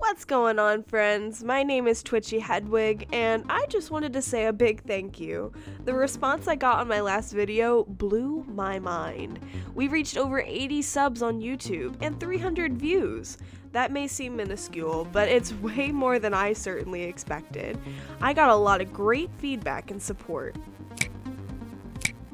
What's going on, friends? My name is Twitchy Hedwig, and I just wanted to say a big thank you. The response I got on my last video blew my mind. We reached over 80 subs on YouTube and 300 views. That may seem minuscule, but it's way more than I certainly expected. I got a lot of great feedback and support.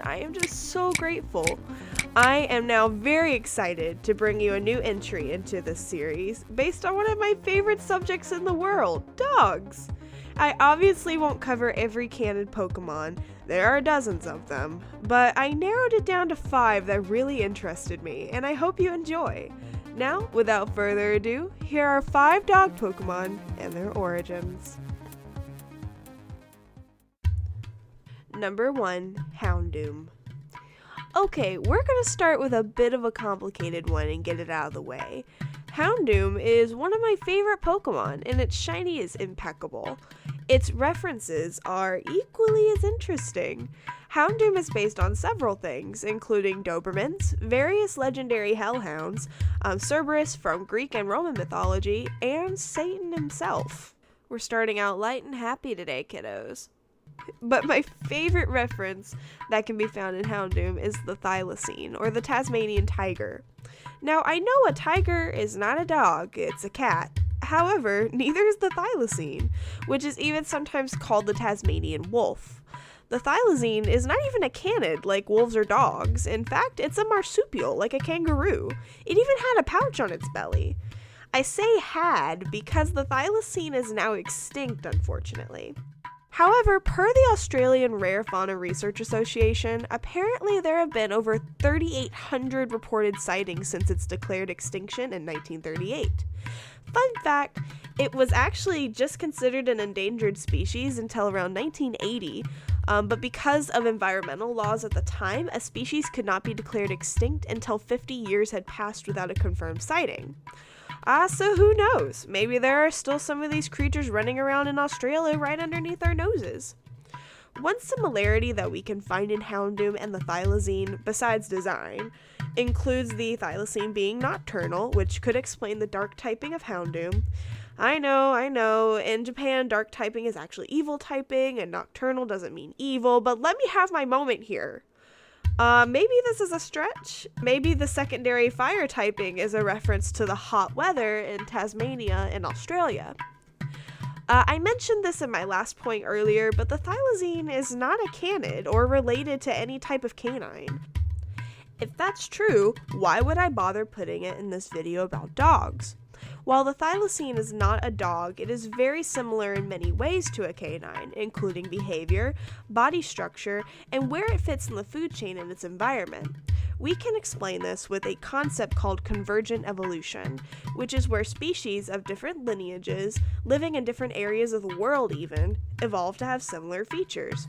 I am just so grateful. I am now very excited to bring you a new entry into this series based on one of my favorite subjects in the world, dogs. I obviously won't cover every canon Pokemon, there are dozens of them, but I narrowed it down to 5 that really interested me, and I hope you enjoy. Now, without further ado, here are 5 dog Pokemon and their origins. Number 1, Houndoom. Okay, we're gonna start with a bit of a complicated one and get it out of the way. Houndoom is one of my favorite Pokemon, and its shiny is impeccable. Its references are equally as interesting. Houndoom is based on several things, including Dobermans, various legendary hellhounds, Cerberus from Greek and Roman mythology, and Satan himself. We're starting out light and happy today, kiddos. But my favorite reference that can be found in Houndoom is the thylacine, or the Tasmanian tiger. Now, I know a tiger is not a dog, it's a cat. However, neither is the thylacine, which is even sometimes called the Tasmanian wolf. The thylacine is not even a canid like wolves or dogs. In fact, it's a marsupial like a kangaroo. It even had a pouch on its belly. I say had because the thylacine is now extinct, unfortunately. However, per the Australian Rare Fauna Research Association, apparently there have been over 3,800 reported sightings since its declared extinction in 1938. Fun fact, it was actually just considered an endangered species until around 1980, but because of environmental laws at the time, a species could not be declared extinct until 50 years had passed without a confirmed sighting. So who knows? Maybe there are still some of these creatures running around in Australia right underneath our noses. One similarity that we can find in Houndoom and the thylacine, besides design, includes the thylacine being nocturnal, which could explain the dark typing of Houndoom. I know, in Japan dark typing is actually evil typing and nocturnal doesn't mean evil, but let me have my moment here. Maybe this is a stretch. Maybe the secondary fire typing is a reference to the hot weather in Tasmania and Australia. I mentioned this in my last point earlier, but the thylacine is not a canid or related to any type of canine. If that's true, why would I bother putting it in this video about dogs? While the thylacine is not a dog, it is very similar in many ways to a canine, including behavior, body structure, and where it fits in the food chain in its environment. We can explain this with a concept called convergent evolution, which is where species of different lineages, living in different areas of the world even, evolve to have similar features.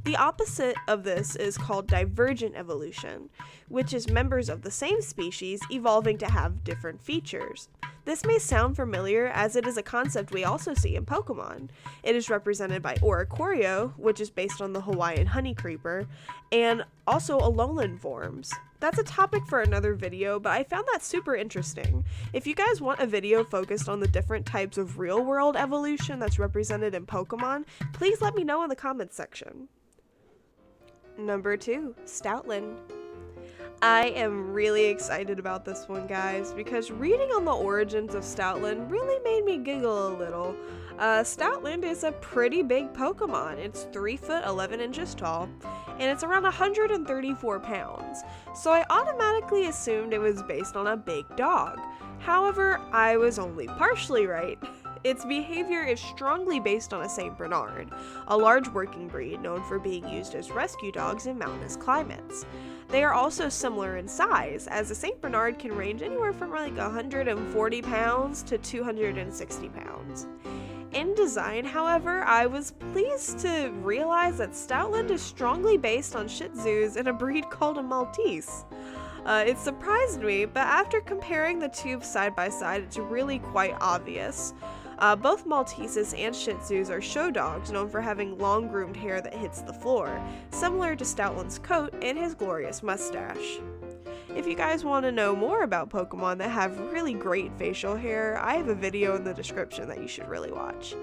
The opposite of this is called divergent evolution, which is members of the same species evolving to have different features. This may sound familiar as it is a concept we also see in Pokemon. It is represented by Oricorio, which is based on the Hawaiian honey creeper, and also Alolan forms. That's a topic for another video, but I found that super interesting. If you guys want a video focused on the different types of real-world evolution that's represented in Pokemon, please let me know in the comments section. Number 2, Stoutland. I am really excited about this one, guys, because reading on the origins of Stoutland really made me giggle a little. Stoutland is a pretty big Pokemon. It's 3 foot 11 inches tall, and it's around 134 pounds, so I automatically assumed it was based on a big dog. However, I was only partially right. Its behavior is strongly based on a St. Bernard, a large working breed known for being used as rescue dogs in mountainous climates. They are also similar in size, as a St. Bernard can range anywhere from like 140 pounds to 260 pounds. In design, however, I was pleased to realize that Stoutland is strongly based on Shih Tzus and a breed called a Maltese. It surprised me, but after comparing the two side by side, it's really quite obvious. Both Malteses and Shih Tzus are show dogs known for having long groomed hair that hits the floor, similar to Stoutland's coat and his glorious mustache. If you guys want to know more about Pokemon that have really great facial hair, I have a video in the description that you should really watch.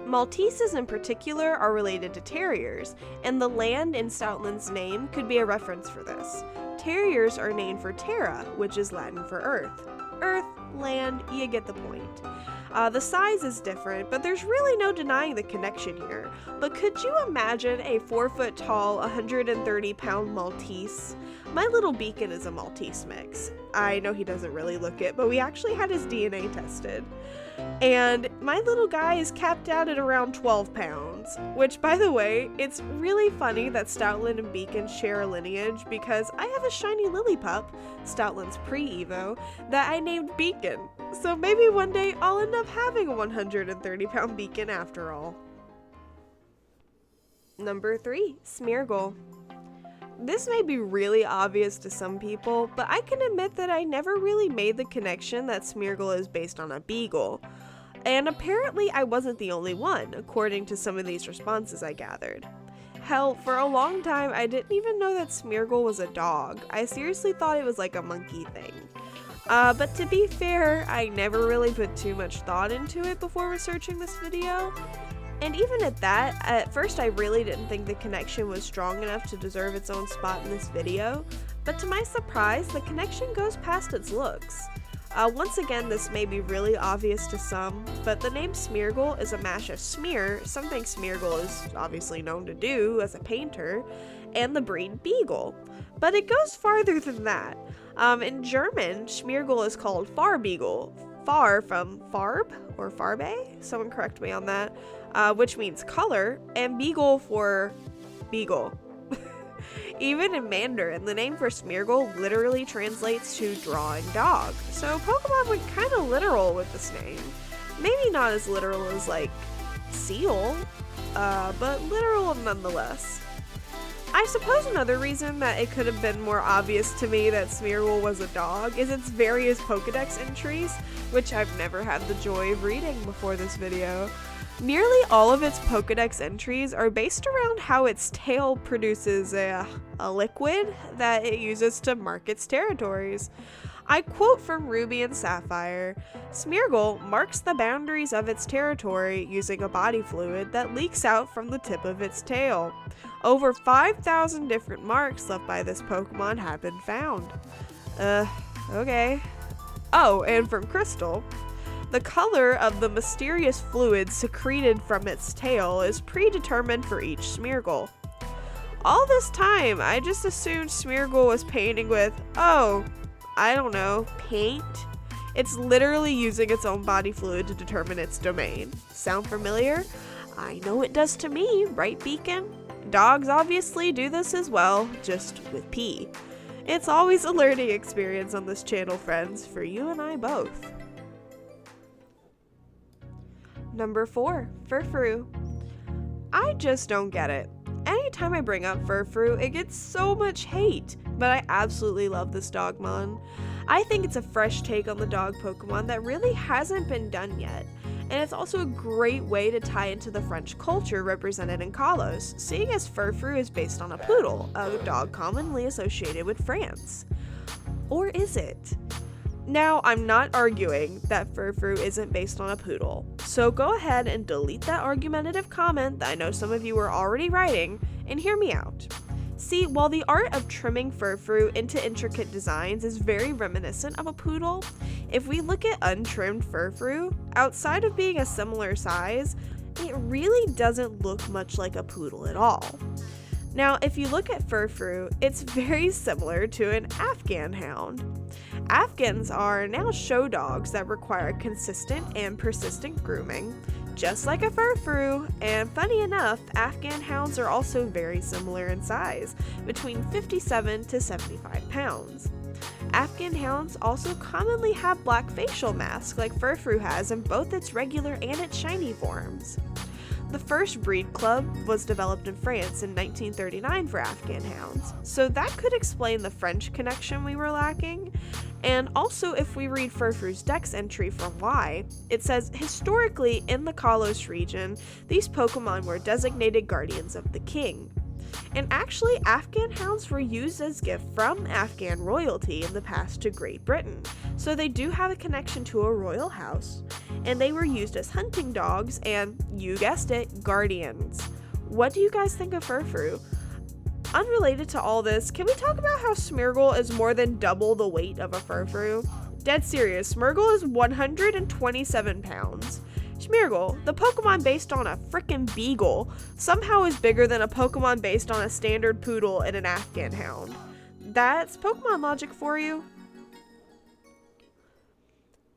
Malteses in particular are related to terriers, and the land in Stoutland's name could be a reference for this. Terriers are named for terra, which is Latin for earth. Earth, land, you get the point. The size is different, but there's really no denying the connection here. But could you imagine a 4-foot tall, 130-pound Maltese? My little Beacon is a Maltese mix. I know he doesn't really look it, but we actually had his DNA tested. And my little guy is capped out at around 12 pounds, which, by the way, it's really funny that Stoutland and Beacon share a lineage because I have a shiny Lillipup, Stoutland's pre-Evo, that I named Beacon. So maybe one day I'll end up having a 130-pound Beacon after all. Number 3, Smeargle. This may be really obvious to some people, but I can admit that I never really made the connection that Smeargle is based on a beagle. And apparently I wasn't the only one, according to some of these responses I gathered. Hell, for a long time I didn't even know that Smeargle was a dog. I seriously thought it was like a monkey thing. But to be fair, I never really put too much thought into it before researching this video. And even at that, at first I really didn't think the connection was strong enough to deserve its own spot in this video, but to my surprise, the connection goes past its looks. Once again, this may be really obvious to some, but the name Smeargle is a mash of smear, something Smeargle is obviously known to do as a painter, and the breed beagle. But it goes farther than that. In German, Smeargle is called Farbeagle, far from Farb or Farbe, someone correct me on that, which means color, and beagle for beagle. Even in Mandarin, the name for Smeargle literally translates to drawing dog, so Pokemon went kind of literal with this name. Maybe not as literal as like seal, but literal nonetheless. I suppose another reason that it could have been more obvious to me that Smeargle was a dog is its various Pokedex entries, which I've never had the joy of reading before this video. Nearly all of its Pokedex entries are based around how its tail produces a liquid that it uses to mark its territories. I quote from Ruby and Sapphire, "Smeargle marks the boundaries of its territory using a body fluid that leaks out from the tip of its tail. Over 5,000 different marks left by this Pokemon have been found." Okay. Oh, and from Crystal, "The color of the mysterious fluid secreted from its tail is predetermined for each Smeargle." All this time, I just assumed Smeargle was painting with, I don't know, paint? It's literally using its own body fluid to determine its domain. Sound familiar? I know it does to me, right, Beacon? Dogs obviously do this as well, just with pee. It's always a learning experience on this channel, friends, for you and I both. Number 4, Furfrou. I just don't get it. Anytime I bring up Furfrou, it gets so much hate, but I absolutely love this Dogmon. I think it's a fresh take on the dog Pokemon that really hasn't been done yet, and it's also a great way to tie into the French culture represented in Kalos, seeing as Furfrou is based on a poodle, a dog commonly associated with France. Or is it? Now, I'm not arguing that Furfrou isn't based on a poodle, so go ahead and delete that argumentative comment that I know some of you were already writing, and hear me out. See, while the art of trimming Furfrou into intricate designs is very reminiscent of a poodle, if we look at untrimmed Furfrou, outside of being a similar size, it really doesn't look much like a poodle at all. Now, if you look at Furfrou, it's very similar to an Afghan hound. Afghans are now show dogs that require consistent and persistent grooming, just like a Furfrou, and funny enough, Afghan hounds are also very similar in size, between 57 to 75 pounds. Afghan hounds also commonly have black facial masks like Furfrou has in both its regular and its shiny forms. The first breed club was developed in France in 1939 for Afghan hounds, so that could explain the French connection we were lacking. And also, if we read Furfrou's Dex entry from Y, it says, historically in the Kalos region, these Pokemon were designated guardians of the king. And actually, Afghan hounds were used as gifts from Afghan royalty in the past to Great Britain, so they do have a connection to a royal house, and they were used as hunting dogs and, you guessed it, guardians. What do you guys think of Furfrou? Unrelated to all this, can we talk about how Smeargle is more than double the weight of a Furfrou? Dead serious, Smeargle is 127 pounds. Smeargle, the Pokemon based on a frickin' beagle, somehow is bigger than a Pokemon based on a standard poodle and an Afghan hound. That's Pokemon logic for you.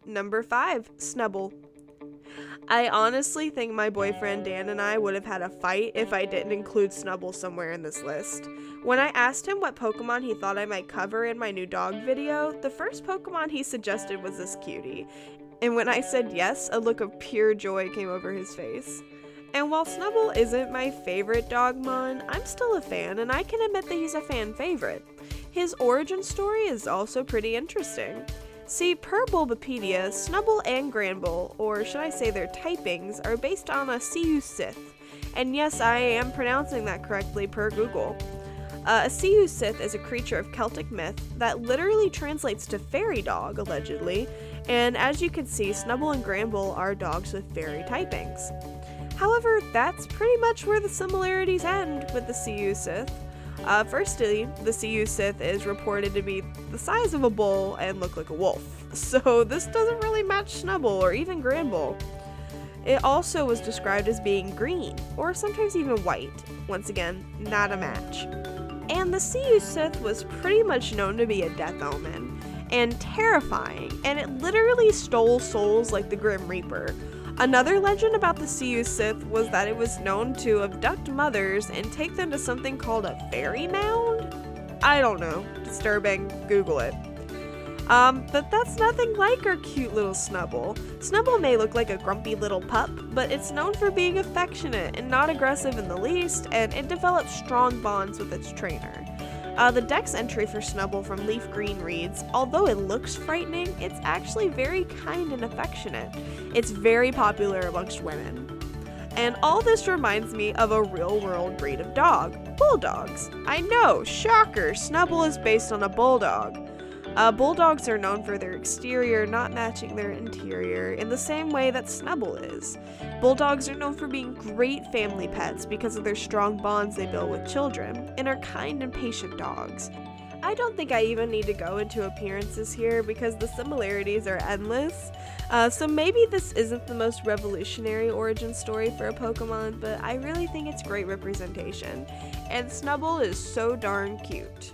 Number 5, Snubbull. I honestly think my boyfriend Dan and I would have had a fight if I didn't include Snubbull somewhere in this list. When I asked him what Pokemon he thought I might cover in my new dog video, the first Pokemon he suggested was this cutie. And when I said yes, a look of pure joy came over his face. And while Snubbull isn't my favorite Dogmon, I'm still a fan, and I can admit that he's a fan favorite. His origin story is also pretty interesting. See, per Bulbapedia, Snubbull and Granbull, or should I say their typings, are based on a Sith. And yes, I am pronouncing that correctly per Google. A Sith is a creature of Celtic myth that literally translates to fairy dog, allegedly, and as you can see, Snubbull and Granbull are dogs with fairy typings. However, that's pretty much where the similarities end with the Sith. Firstly, the Sith is reported to be the size of a bull and look like a wolf, so this doesn't really match Snubbull or even Granbull. It also was described as being green, or sometimes even white. Once again, not a match. And the Sith was pretty much known to be a death omen, and terrifying, and it literally stole souls like the Grim Reaper. Another legend about the Sith was that it was known to abduct mothers and take them to something called a fairy mound? I don't know. Disturbing. Google it. But that's nothing like our cute little Snubbull. Snubbull may look like a grumpy little pup, but it's known for being affectionate and not aggressive in the least, and it develops strong bonds with its trainer. The dex entry for Snubbull from Leaf Green reads, although it looks frightening, it's actually very kind and affectionate. It's very popular amongst women. And all this reminds me of a real-world breed of dog, bulldogs. I know, shocker, Snubbull is based on a bulldog. Bulldogs are known for their exterior not matching their interior in the same way that Snubbull is. Bulldogs are known for being great family pets because of their strong bonds they build with children, and are kind and patient dogs. I don't think I even need to go into appearances here because the similarities are endless, so maybe this isn't the most revolutionary origin story for a Pokemon, but I really think it's great representation, and Snubbull is so darn cute.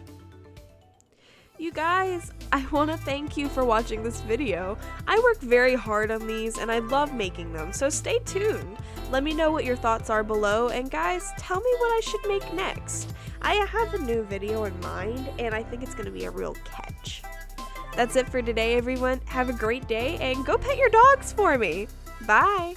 You guys, I want to thank you for watching this video. I work very hard on these and I love making them, so stay tuned. Let me know what your thoughts are below, and guys, tell me what I should make next. I have a new video in mind and I think it's going to be a real catch. That's it for today, everyone. Have a great day and go pet your dogs for me. Bye!